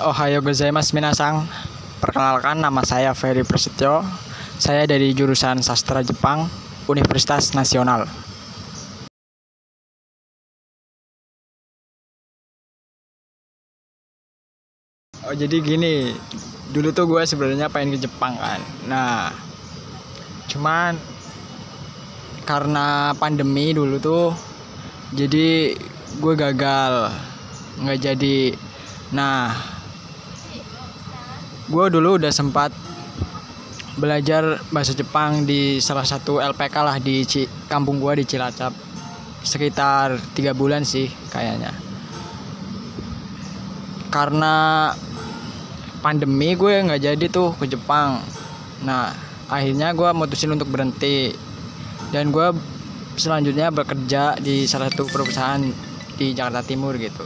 Ohayo gozaimasu minasang. Perkenalkan, nama saya Ferry Prasetyo. Saya dari jurusan Sastra Jepang, Universitas Nasional. Oh, jadi gini, dulu tuh gue sebenarnya pengen ke Jepang kan. Nah, cuman karena pandemi dulu tuh, jadi gue gagal, nggak jadi. Nah, gue dulu udah sempat belajar bahasa Jepang di salah satu LPK lah di kampung gue di Cilacap, sekitar 3 bulan sih kayaknya. Karena pandemi gue nggak jadi tuh ke Jepang. Nah, akhirnya gue mutusin untuk berhenti, dan gue selanjutnya bekerja di salah satu perusahaan di Jakarta Timur gitu.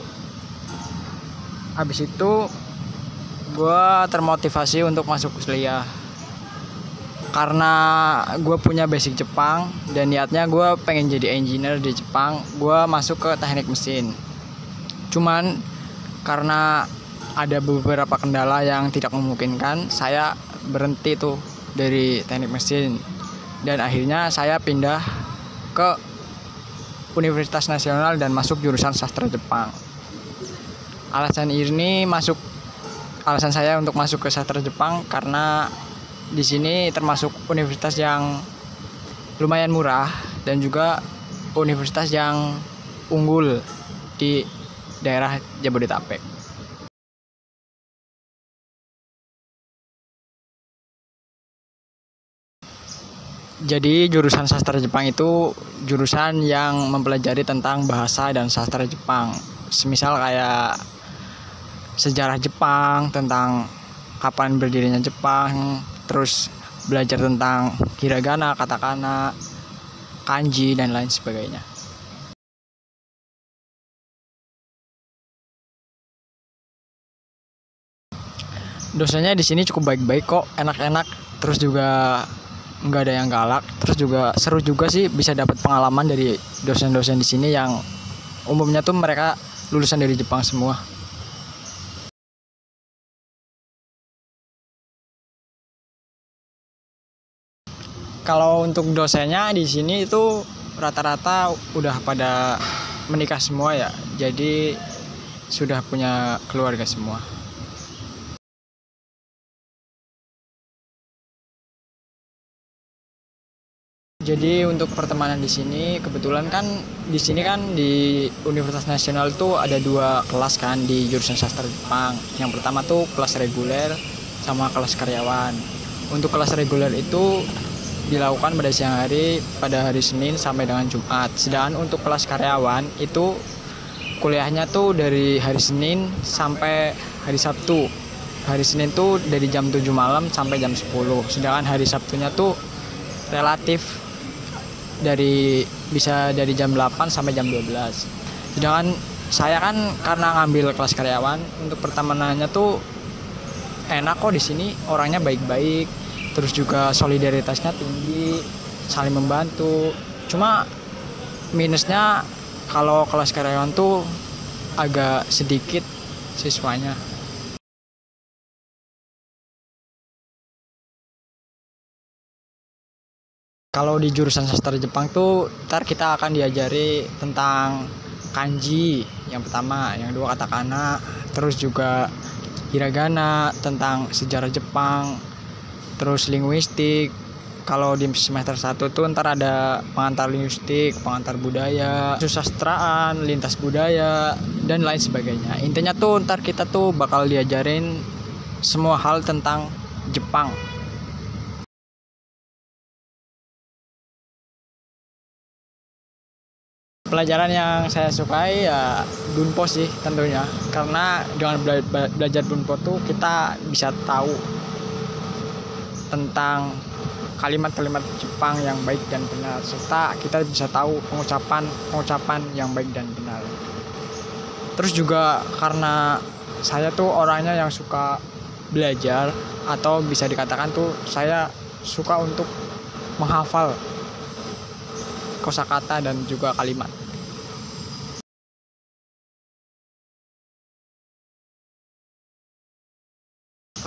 Habis itu gue termotivasi untuk masuk kuliah karena gue punya basic Jepang dan niatnya gue pengen jadi engineer di Jepang. Gue masuk ke teknik mesin, cuman karena ada beberapa kendala yang tidak memungkinkan, saya berhenti tuh dari teknik mesin, dan akhirnya saya pindah ke Universitas Nasional dan masuk jurusan sastra Jepang. Alasan saya untuk masuk ke sastra Jepang karena di sini termasuk universitas yang lumayan murah dan juga universitas yang unggul di daerah Jabodetabek. Jadi jurusan sastra Jepang itu jurusan yang mempelajari tentang bahasa dan sastra Jepang. Semisal kayak sejarah Jepang, tentang kapan berdirinya Jepang, terus belajar tentang hiragana, katakana, kanji, dan lain sebagainya. Dosennya di sini cukup baik-baik kok, enak-enak, terus juga nggak ada yang galak, terus juga seru juga sih, bisa dapat pengalaman dari dosen-dosen di sini yang umumnya tuh mereka lulusan dari Jepang semua. Kalau untuk dosennya di sini itu rata-rata udah pada menikah semua ya, jadi sudah punya keluarga semua. Jadi untuk pertemanan di sini, kebetulan kan di Universitas Nasional tuh ada 2 kelas kan di jurusan sastra Jepang. Yang pertama tuh kelas reguler sama kelas karyawan. Untuk kelas reguler itu dilakukan pada siang hari, pada hari Senin sampai dengan Jumat. Sedangkan untuk kelas karyawan itu kuliahnya tuh dari hari Senin sampai hari Sabtu. Hari Senin tuh dari jam 7 malam sampai jam 10. Sedangkan hari Sabtunya tuh relatif bisa dari jam 8 sampai jam 12. Sedangkan saya kan karena ngambil kelas karyawan, untuk pertemanannya tuh enak kok di sini, orangnya baik-baik, terus juga solidaritasnya tinggi, saling membantu. Cuma minusnya kalau kelas karyawan tuh agak sedikit siswanya. Kalau di jurusan sastra Jepang tuh ntar kita akan diajari tentang kanji yang pertama, yang kedua katakana, terus juga hiragana, tentang sejarah Jepang, terus linguistik. Kalau di semester 1 tuh ntar ada pengantar linguistik, pengantar budaya, susastraan, lintas budaya, dan lain sebagainya. Intinya tuh ntar kita tuh bakal diajarin semua hal tentang Jepang. Pelajaran yang saya sukai ya Dunpo sih tentunya, karena dengan belajar Dunpo tuh kita bisa tahu tentang kalimat-kalimat Jepang yang baik dan benar, serta kita bisa tahu pengucapan yang baik dan benar. Terus juga karena saya tuh orangnya yang suka belajar, atau bisa dikatakan tuh saya suka untuk menghafal kosakata dan juga kalimat.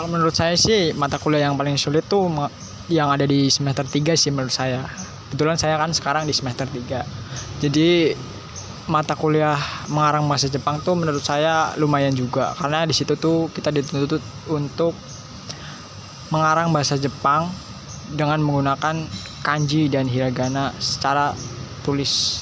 Kalau menurut saya sih mata kuliah yang paling sulit tuh yang ada di semester 3 sih menurut saya. Kebetulan saya kan sekarang di semester 3. Jadi mata kuliah mengarang bahasa Jepang tuh menurut saya lumayan juga, karena di situ tuh kita dituntut untuk mengarang bahasa Jepang dengan menggunakan kanji dan hiragana secara tulis.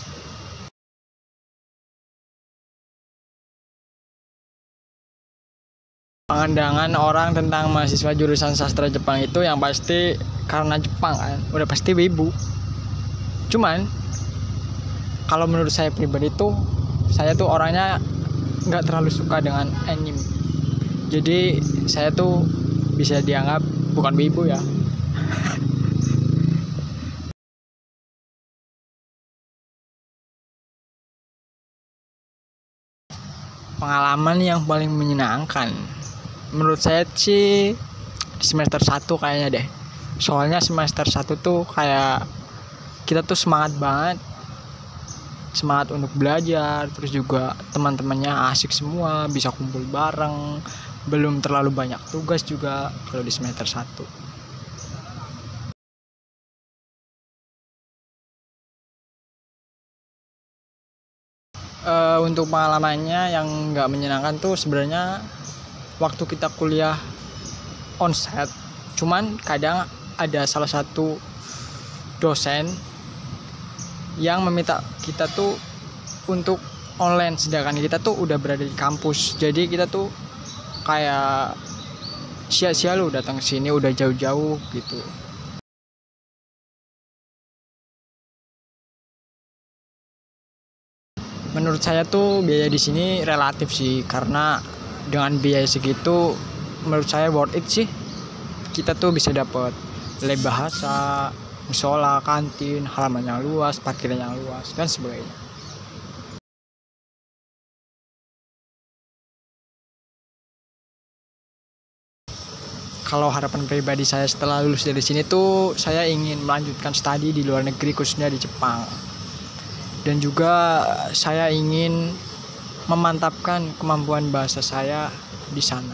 Pandangan orang tentang mahasiswa jurusan sastra Jepang itu yang pasti karena Jepang kan, udah pasti wibu. Cuman kalau menurut saya pribadi tuh, saya tuh orangnya nggak terlalu suka dengan anime. Jadi saya tuh bisa dianggap bukan wibu ya. Pengalaman yang paling menyenangkan menurut saya sih semester 1 kayaknya deh. Soalnya semester 1 tuh kayak kita tuh semangat banget, semangat untuk belajar, terus juga teman-temannya asik semua, bisa kumpul bareng, belum terlalu banyak tugas juga kalau di semester 1. Untuk pengalamannya yang nggak menyenangkan tuh sebenarnya waktu kita kuliah onsite. Cuman kadang ada salah satu dosen yang meminta kita tuh untuk online, sedangkan kita tuh udah berada di kampus. Jadi kita tuh kayak sia-sia lu datang ke sini udah jauh-jauh gitu. Menurut saya tuh biaya di sini relatif sih, karena dengan biaya segitu menurut saya worth it sih. Kita tuh bisa dapat lab bahasa, musola, kantin, halaman yang luas, parkiran yang luas, dan sebagainya. Kalau harapan pribadi saya setelah lulus dari sini tuh, saya ingin melanjutkan studi di luar negeri, khususnya di Jepang. Dan juga saya ingin memantapkan kemampuan bahasa saya di sana.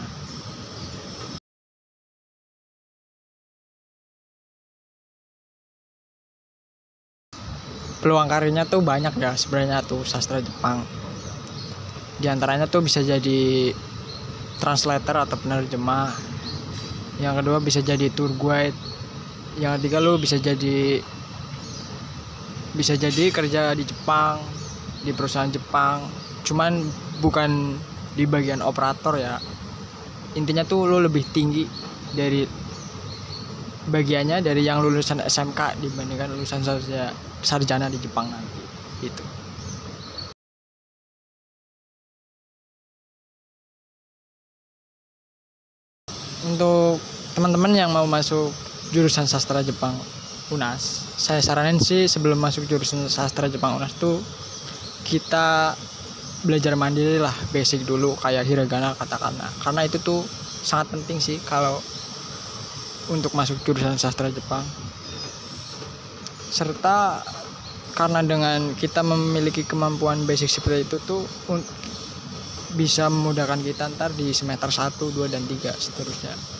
Peluang karirnya tuh banyak ya sebenarnya tuh sastra Jepang. Di antaranya tuh bisa jadi translator atau penerjemah. Yang kedua bisa jadi tour guide. Yang ketiga lu bisa jadi kerja di Jepang, di perusahaan Jepang. Cuman bukan di bagian operator ya. Intinya tuh lu lebih tinggi dari bagiannya dari yang lulusan SMK dibandingkan lulusan sarjana di Jepang nanti gitu. Untuk teman-teman yang mau masuk jurusan sastra Jepang UNAS, saya saranin sih sebelum masuk jurusan sastra Jepang UNAS tuh kita belajar mandiri lah, basic dulu kayak hiragana, katakana, karena itu tuh sangat penting sih kalau untuk masuk jurusan sastra Jepang. Serta karena dengan kita memiliki kemampuan basic seperti itu tuh bisa memudahkan kita ntar di semester 1, 2, dan 3 seterusnya.